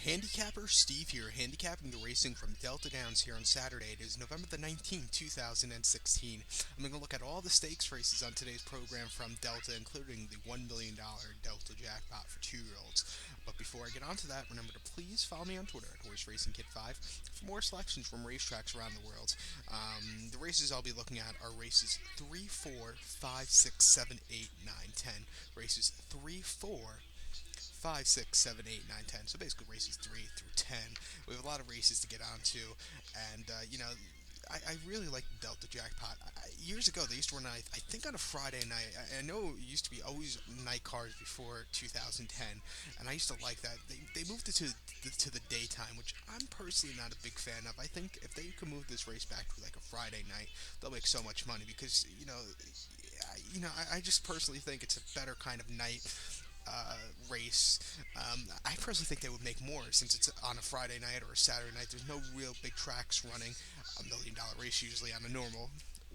Handicapper Steve here, handicapping the racing from Delta Downs here on Saturday. It is November the 19th, 2016. I'm going to look at all the stakes races on today's program from Delta, including the $1 million Delta Jackpot for 2-year-olds. But before I get onto that, remember to please follow me on Twitter at HorseRacingKid5 for more selections from racetracks around the world. The races I'll be looking at are races 3, 4, 5, 6, 7, 8, 9, 10. Races 3, 4, 5, 6, 7, 8, 9, 10. So basically races 3 through 10. We have a lot of races to get onto, and I really like the Delta Jackpot. Years ago, they used to run, I think, on a Friday night. I know it used to be always night cars before 2010, and I used to like that. They moved it to the daytime, which I'm personally not a big fan of. I think if they could move this race back to like a Friday night, they'll make so much money because I just personally think it's a better kind of night race. I personally think they would make more since it's on a Friday night or a Saturday night. There's no real big tracks running $1 million race usually on a normal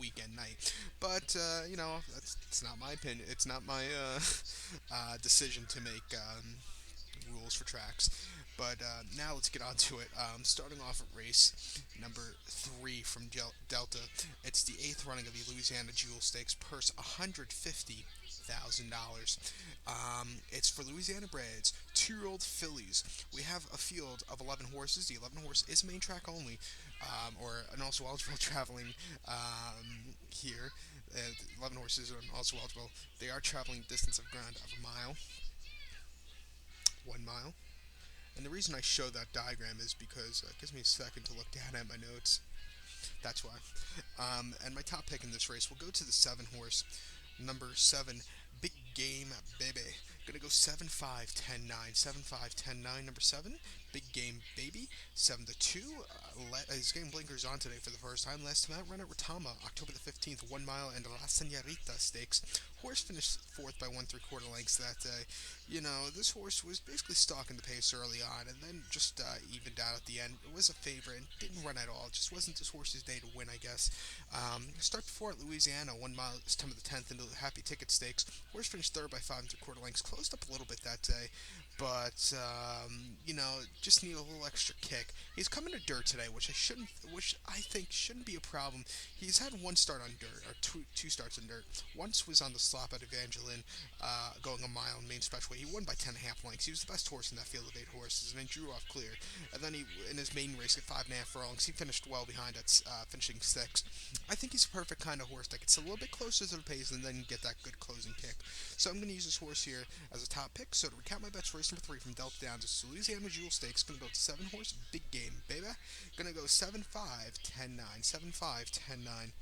weekend night. But it's not my opinion. It's not my decision to make rules for tracks. But now let's get on to it. Starting off at race number 3 from Delta. It's the 8th running of the Louisiana Jewel Stakes, purse $150,000. It's for Louisiana breds, 2-year-old fillies. We have a field of 11 horses. The 11 horse is main track only, and also eligible traveling here. 11 horses are also eligible. They are traveling distance of ground of a mile, 1 mile. And the reason I show that diagram is because it gives me a second to look down at my notes. That's why. And my top pick in this race will go to the 7 horse, number 7, Big Game Baby. Gonna go 7 5 10 9. 7 5 10 9. Number 7, Big Game Baby. 7 to 2. He's getting blinkers on today for the first time. Last time out, ran at Retama, October the 15th, 1 mile, and La Senorita Stakes. Horse finished 4th by 1 3/4 lengths that day. This horse was basically stalking the pace early on and then just evened out at the end. It was a favorite and didn't run at all. It just wasn't this horse's day to win, I guess. Start before at Louisiana, 1 mile, September the 10th, into the Happy Ticket Stakes. Horse finished 3rd by 5 3/4 lengths, closed up a little bit that day, but just need a little extra kick. He's coming to dirt today, which I think shouldn't be a problem. He's had one start on dirt, or two starts on dirt. Once was on the slop at Evangeline, going a mile in main special. He won by 10.5 lengths. He was the best horse in that field of 8 horses, and then drew off clear. And then in his main race at 5.5 furlongs, he finished well behind at finishing 6th. I think he's a perfect kind of horse that gets a little bit closer to the pace and then get that good closing kick. So I'm going to use this horse here as a top pick. So to recap my bets for race number 3 from Delta Downs, it's Louisiana Jewel Stakes. Going to go to 7 horse, Big Game Baby. Going to go 7 5 10 9. 7 5 10 9.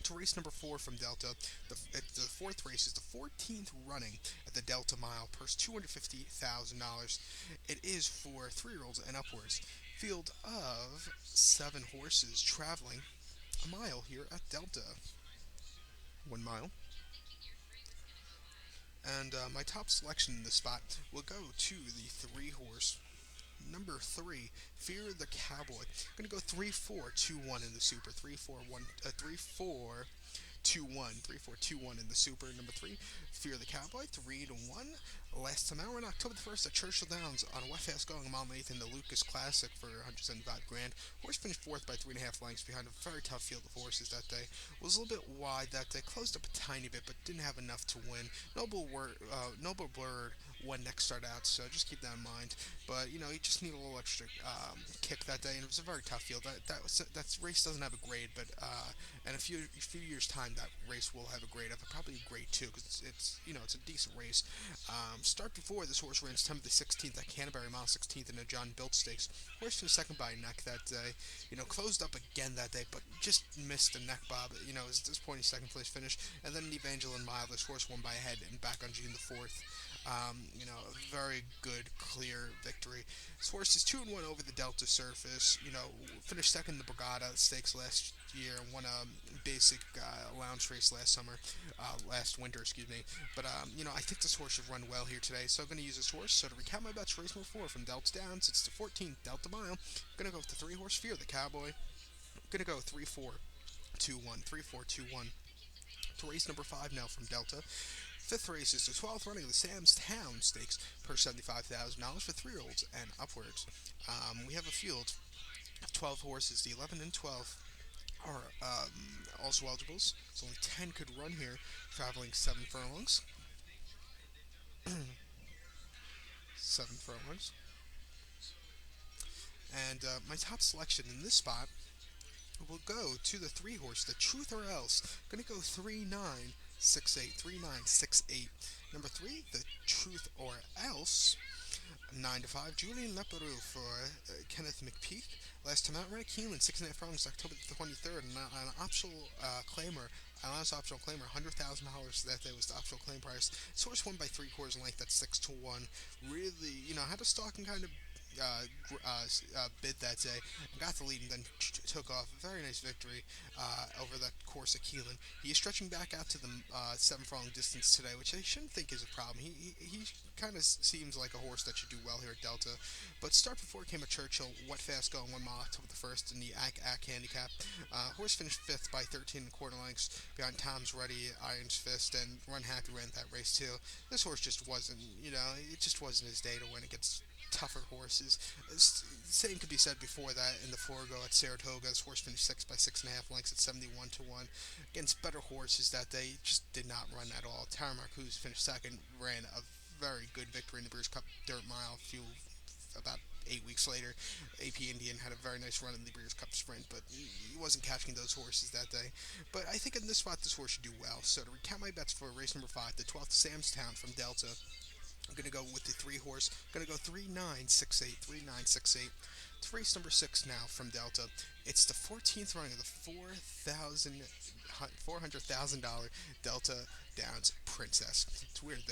To race number 4 from Delta. The 4th race is the 14th running at the Delta Mile, purse $250,000. It is for 3-year-olds and upwards. Field of 7 horses traveling a mile here at Delta. 1 mile. And my top selection in this spot will go to the 3 horse. Number 3, Fear the Cowboy. I'm gonna go 3 4 2 1 in the Super. 3 4 1 3 4 2 1 3 4 2 1 in the Super. Number 3, Fear the Cowboy. 3 to 1. Last time out on October the 1st at Churchill Downs on a wet fast going a mile and 1/8 in the Lucas Classic for 175 grand. Horse finished 4th by 3.5 lengths behind a very tough field of horses that day. Was a little bit wide that day, closed up a tiny bit, but didn't have enough to win. Noble Bird won next start out, so just keep that in mind. But he just needed a little extra kick that day, and it was a very tough field. That race doesn't have a grade, but in a few years' time, that race will have a grade of probably a grade 2 because it's a decent race. Start before this horse ran September the 16th at Canterbury, mile 16th in the John Bilt Stakes. Horse finished 2nd by a neck that day. Closed up again that day, but just missed the neck bob. It was a disappointing 2nd place finish. And then in the Evangeline Mile, this horse won by a head and back on June the 4th. A very good, clear victory. This horse is 2-1 over the Delta surface. Finished 2nd in the Brigada Stakes last year and won a basic lounge race last winter, excuse me. But I think this horse should run well here today, so I'm going to use this horse. So to recap my bets, race number 4 from Delta Downs, it's the 14th Delta Mile. I'm going to go with the 3 horse Fear the Cowboy. I'm going to go 3 4 2 1 3 4 2 1. To race number 5 now from Delta. Fifth race is the 12th running of the Sam's Town Stakes, per $75,000 for 3-year-olds and upwards. We have a field of 12 horses. The 11 and 12 are also eligibles. So only 10 could run here, traveling 7 furlongs. 7 furlongs. And my top selection in this spot will go to the 3 horse, the Truth or Else. Going to go 3968. 3968. Number 3, the Truth or Else. 9 to 5. Julian Leperoux for Kenneth McPeak. Last time out, Rennie Keelan, 6.5 furlongs, October the 23rd, and an optional claimer. A last optional claimer, $100,000 that day was the optional claim price. Source won by 3 quarters length at 6 to 1. Really, had a stalking kind of bid that day and got the lead and then took off. A very nice victory over that course at Keelan. He is stretching back out to the 7 furlong distance today, which I shouldn't think is a problem. He kind of seems like a horse that should do well here at Delta. But start before came at Churchill, wet fast going 1 mile October the 1st in the ACK handicap. Horse finished 5th by 13 1/4 lengths behind Tom's Ready, Iron's Fist, and Run Happy ran that race too. This horse just wasn't, it just wasn't his day to win against tougher horses. Same could be said before that in the Forego at Saratoga. This horse finished 6th by 6.5 lengths at 71 to 1 against better horses that day. Just did not run at all. Tara Marcuse finished second, ran a very good victory in the Breeders' Cup Dirt Mile about 8 weeks later. AP Indian had a very nice run in the Breeders' Cup Sprint, but he wasn't catching those horses that day. But I think in this spot, this horse should do well. So to recount my bets for race number 5, the 12th Sam's Town from Delta, I'm going to go with the 3 horse. I'm going to go 3968. 3968. It's race number 6 now from Delta. It's the 14th running of the $400,000 Delta Downs Princess. It's weird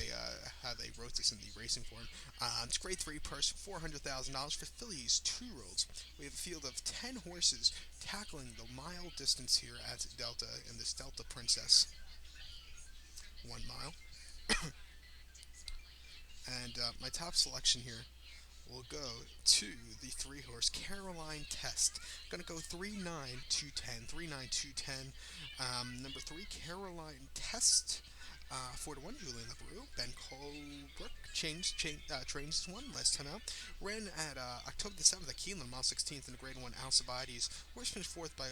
how they wrote this in the racing form. It's grade 3 purse, $400,000 for fillies, 2-year-olds. We have a field of 10 horses tackling the mile distance here at Delta in this Delta Princess. 1 mile. And my top selection here will go to the 3 horse Caroline Test. Gonna go 39210. 39210. Number 3, Caroline Test. 4 to 1, Julian Leperoux. Ben Colebrook trains this one last time out. Ran at October the 7th at Keelan, mile 16th in the grade 1 Alcibiades. Horse finished 4th by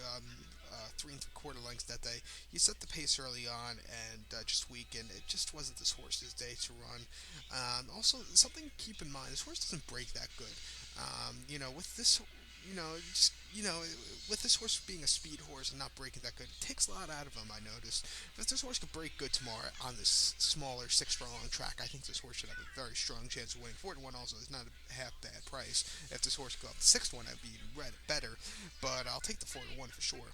3 3/4 lengths that day. He set the pace early on and just weakened. It just wasn't this horse's day to run. Also, something to keep in mind: this horse doesn't break that good. With this, just with this horse being a speed horse and not breaking that good, it takes a lot out of him. I noticed. But if this horse could break good tomorrow on this smaller 6 furlong track, I think this horse should have a very strong chance of winning. 4 to 1 also is not a half bad price. If this horse could go up to 6 to 1, I'd be better. But I'll take the 4 to 1 for sure.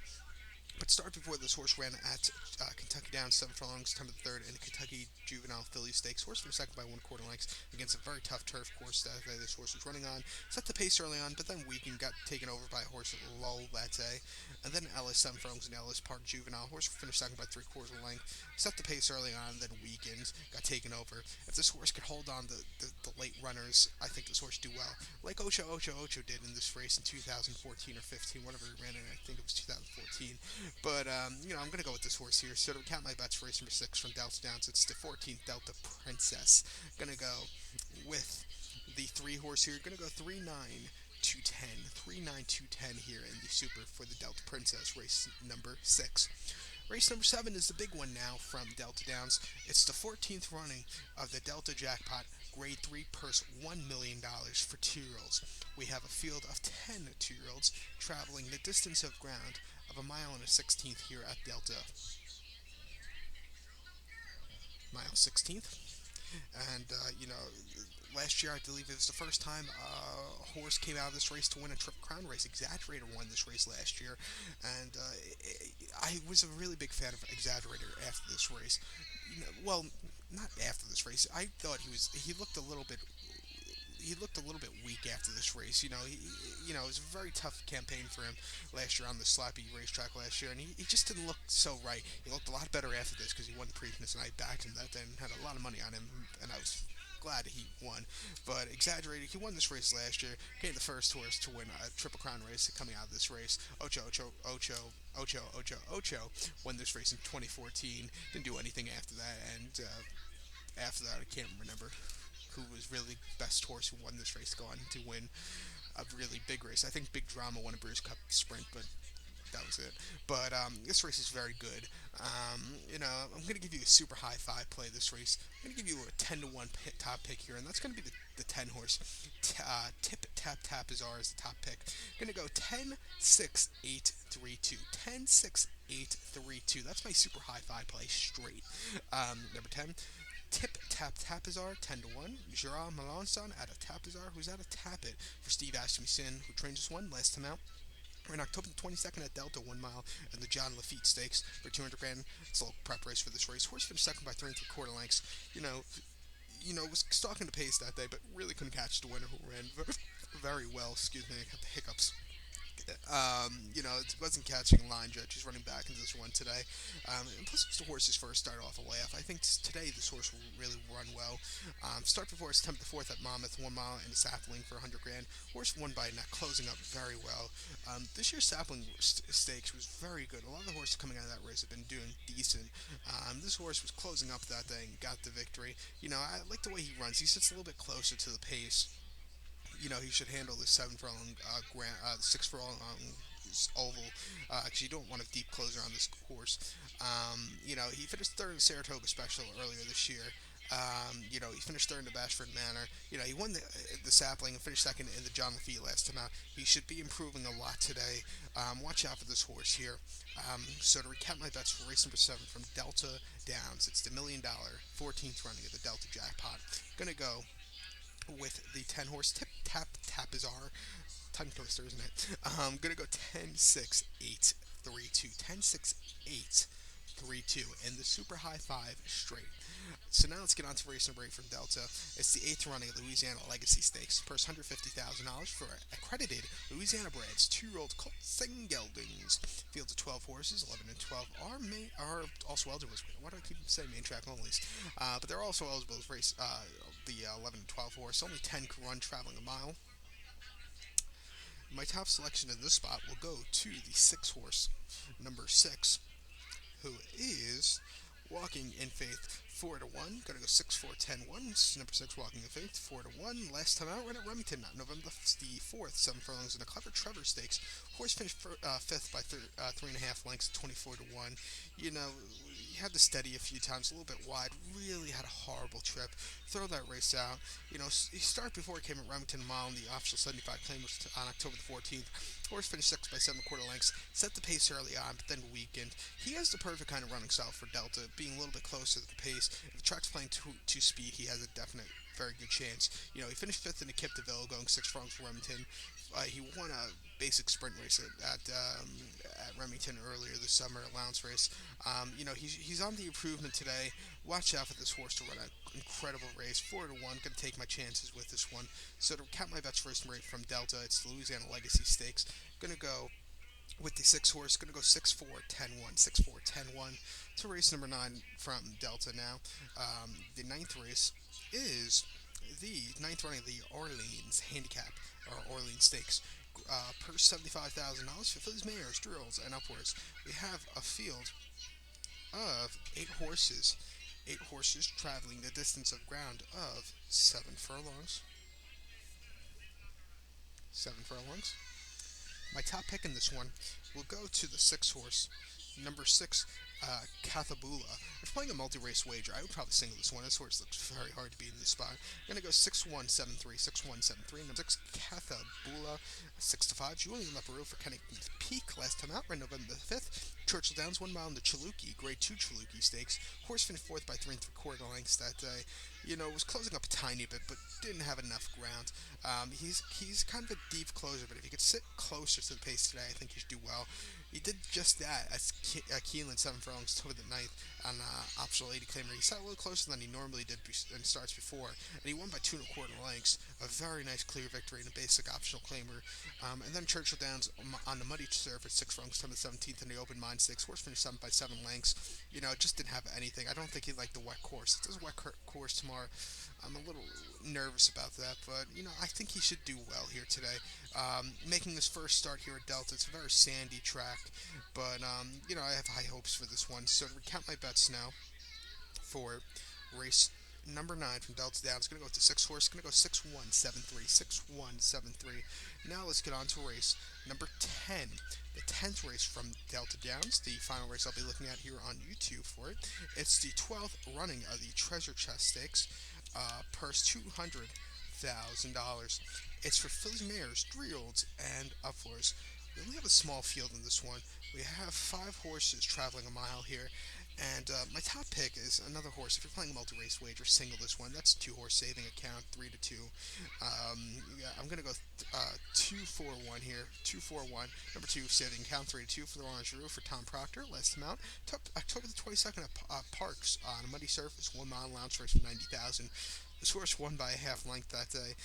But start before this horse ran at Kentucky Downs 7 furlongs, September the 3rd, in the Kentucky Juvenile Filly Stakes. Horse from second by 1/4 lengths against a very tough turf course that this horse was running on. Set the pace early on, but then weakened, got taken over by a horse at Lull that day. And then Ellis, 7 furlongs in Ellis Park Juvenile. Horse finished second by 3/4 length. Set the pace early on, then weakened, got taken over. If this horse could hold on the late runners, I think this horse do well. Like Ocho did in this race in 2014 or 15, whatever he ran in, I think it was 2014. But, I'm going to go with this horse here. So to recount my bets for race number 6 from Delta Downs, it's the 14th Delta Princess. Going to go with the 3 horse here. Going to go 39210. 39210 here in the Super for the Delta Princess, race number 6. Race number 7 is the big one now from Delta Downs. It's the 14th running of the Delta Jackpot, grade 3 purse, $1 million for 2-year-olds. We have a field of 10 2-year-olds traveling the distance of ground of 1.1 miles here at Delta. Mile 16th. And, last year I believe it was the first time a horse came out of this race to win a Triple Crown race. Exaggerator won this race last year. And I was a really big fan of Exaggerator after this race. Well, not after this race. I thought he looked a little bit weak after this race. It was a very tough campaign for him last year on the sloppy racetrack last year, and he just didn't look so right. He looked a lot better after this because he won the Preakness, and I backed him that day and had a lot of money on him, and I was glad he won. But Exaggerated, he won this race last year, became the first horse to win a Triple Crown race coming out of this race. Ocho won this race in 2014, didn't do anything after that, and after that, I can't remember who was really best horse who won this race, going to win a really big race. I think Big Drama won a Brews Cup sprint, but that was it. But this race is very good. I'm going to give you a super high five play this race. I'm going to give you a 10-1 top pick here, and that's going to be the 10 horse. Tip Tap Tap is ours, the top pick. I'm going to go 10 6 8 3 2. 10 6 8 3 2. That's my super high five play straight. Number 10. Tip Tap Tapizar, 10 to 1. Gerard Melanson out of Tapizar, who's out of Tapit for Steve Asmussen, who trains us one last time out. We're in October the 22nd at Delta 1 mile and the John Lafitte Stakes for 200 grand. It's a little prep race for this race. Horse finished second by 3 3/4 lengths. You know, was stalking the pace that day, but really couldn't catch the winner who ran very well. Excuse me, I got the hiccups. It wasn't catching line judge. He's running back into this one today. And plus, it was the horse's first start off a layoff. I think today this horse will really run well. Start before his 10th to 4th at Monmouth, 1 mile and a sapling for 100 grand. Horse won by neck, closing up very well. This year's sapling stakes was very good. A lot of the horses coming out of that race have been doing decent. This horse was closing up that day and got the victory. I like the way he runs. He sits a little bit closer to the pace. He should handle the 7 furlong, 6 furlong oval, because you don't want a deep closer on this horse. He finished third in the Saratoga Special earlier this year. He finished third in the Bashford Manor. He won the sapling and finished second in the John Lafitte last time out. He should be improving a lot today. Watch out for this horse here. So to recap my bets for race number 7 from Delta Downs, it's the $1,000,000 14th running of the Delta Jackpot. Gonna go with the 10 horse Tip Tap Tapizar. Tongue twister, isn't it? I'm going to go 10 6 8 3 2. 10 6 8 3 2. And the super high five straight. So now let's get on to race number 8 from Delta. It's the 8th running of the Louisiana Legacy Stakes. Purse $150,000 for accredited Louisiana breds, 2-year-old colts and geldings. Field of 12 horses, 11 and 12 are also eligible. Why do I keep saying main track only? But they're also eligible to race the 11 and 12 horse. Only 10 can run traveling a mile. My top selection in this spot will go to the 6 horse, number 6, who is Walking in Faith 4 to 1. Gotta go 6 4 10 1. This is number 6 Walking in Faith 4 to 1. Last time out, ran at Remington, November the 4th, 7 furlongs in a Clever Trevor Stakes. Horse finished 5th by 3.5 lengths, 24 to 1. He had to steady a few times, a little bit wide. Really had a horrible trip. Throw that race out. He started before he came at Remington Mile in the official 75 claim on October the 14th. Horse finished 6th by 7 1/4 lengths. Set the pace early on, but then weakened. He has the perfect kind of running style for Delta, being a little bit closer to the pace. If the track's playing two speed, he has a definite, very good chance. He finished 5th in the Kip DeVille, going 6 furlongs for Remington. He won a basic sprint race at Remington earlier this summer, allowance race. He's on the improvement today. Watch out for this horse to run an incredible race. 4 to 1. Gonna take my chances with this one. So to count my bets first rate from Delta, it's the Louisiana Legacy Stakes. Gonna go with the 6 horse. Gonna go 6 4 10 1. 6 4 10 1 to race number 9 from Delta now. The 9th race is the 9th running of the Orleans Handicap, or Orleans Stakes. Purse $75,000 for these mares, drills, and upwards. We have a field of 8 horses. 8 horses traveling the distance of ground of 7 furlongs. 7 furlongs. My top pick in this one will go to the 6 horse, number 6, Cathabula. If playing a multi-race wager, I would probably single this one. This horse looks very hard to beat in this spot. I'm going to go 6-1-7-3, 6-1-7-3. Number 6, Cathabula, 6 to 5. Julian Leperoux for Kennington Peak last time out, ran November the 5th. Churchill Downs, 1 mile in the Chaluki, Grade 2 Chaluki Stakes. Horse finished 4th by 3 3/4 lengths that day. Was closing up a tiny bit, but didn't have enough ground. He's kind of a deep closer, but if he could sit closer to the pace today, I think he should do well. He did just that at Keeneland 7 furlongs to the 9th on optional 80 claimer. He sat a little closer than he normally did in starts before, and he won by 2 1/4 lengths. A very nice clear victory in a basic optional claimer. And then Churchill Downs on the muddy surface, 6 furlongs to the 17th in the open mind stakes. Horse finished 7 by 7 lengths. Just didn't have anything. I don't think he liked the wet course. If there's a wet course tomorrow, I'm a little nervous about that, but I think he should do well here today. Making his first start here at Delta, it's a very sandy track, but I have high hopes for this one. So to recount my bets now for race Number 9 from Delta Downs. Going to go with the 6 horse. Going to go 6173. 6173. Now let's get on to race number 10. The 10th race from Delta Downs. The final race I'll be looking at here on YouTube for it. It's the 12th running of the Treasure Chest Stakes. Purse $200,000. It's for filly mares, 3-year-olds, and upwards. We only have a small field in this one. We have 5 horses traveling a mile here. And my top pick is another horse. If you're playing a multi-race wager, single this one. That's a 2-horse saving account, 3-2. Yeah, I'm gonna go 2-4-1 here. 2-4-1. Number 2 saving account, 3-2 for the Orangerie for Tom Proctor. Last amount. October the 22nd at Parks on a muddy surface, 1 mile lounge race for 90,000. This horse won by a half length that day.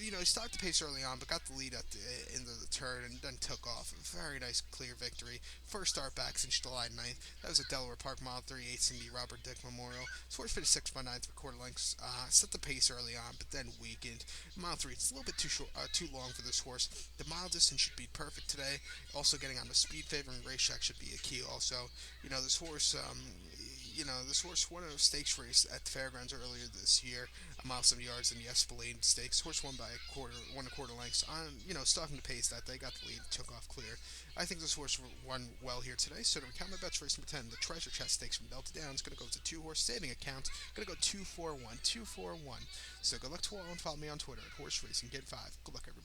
You know, he started the pace early on, but got the lead at the end of the turn and then took off. A very nice, clear victory. First start back since July 9th. That was at Delaware Park, mile 38 in the Robert Dick Memorial. This horse finished 6 by 9 3/4 lengths. Set the pace early on, but then weakened. Mile 3, it's a little bit too short, too long for this horse. The mile distance should be perfect today. Also, getting on the speed favoring racetrack should be a key. Also, this horse. This horse won a stakes race at the fairgrounds earlier this year, a mile 70 yards in the Esplanade Stakes. Horse won by 1 1/4 lengths. On starting to pace that they got the lead, took off clear. I think this horse won well here today. So to recount my bets, race number 10, the Treasure Chest Stakes from Delta Downs, going to go with a 2-horse saving account. Going to go 2-4-1, 2-4-1. So good luck to all and follow me on Twitter at Horse Racing Kid 5. Good luck, everybody.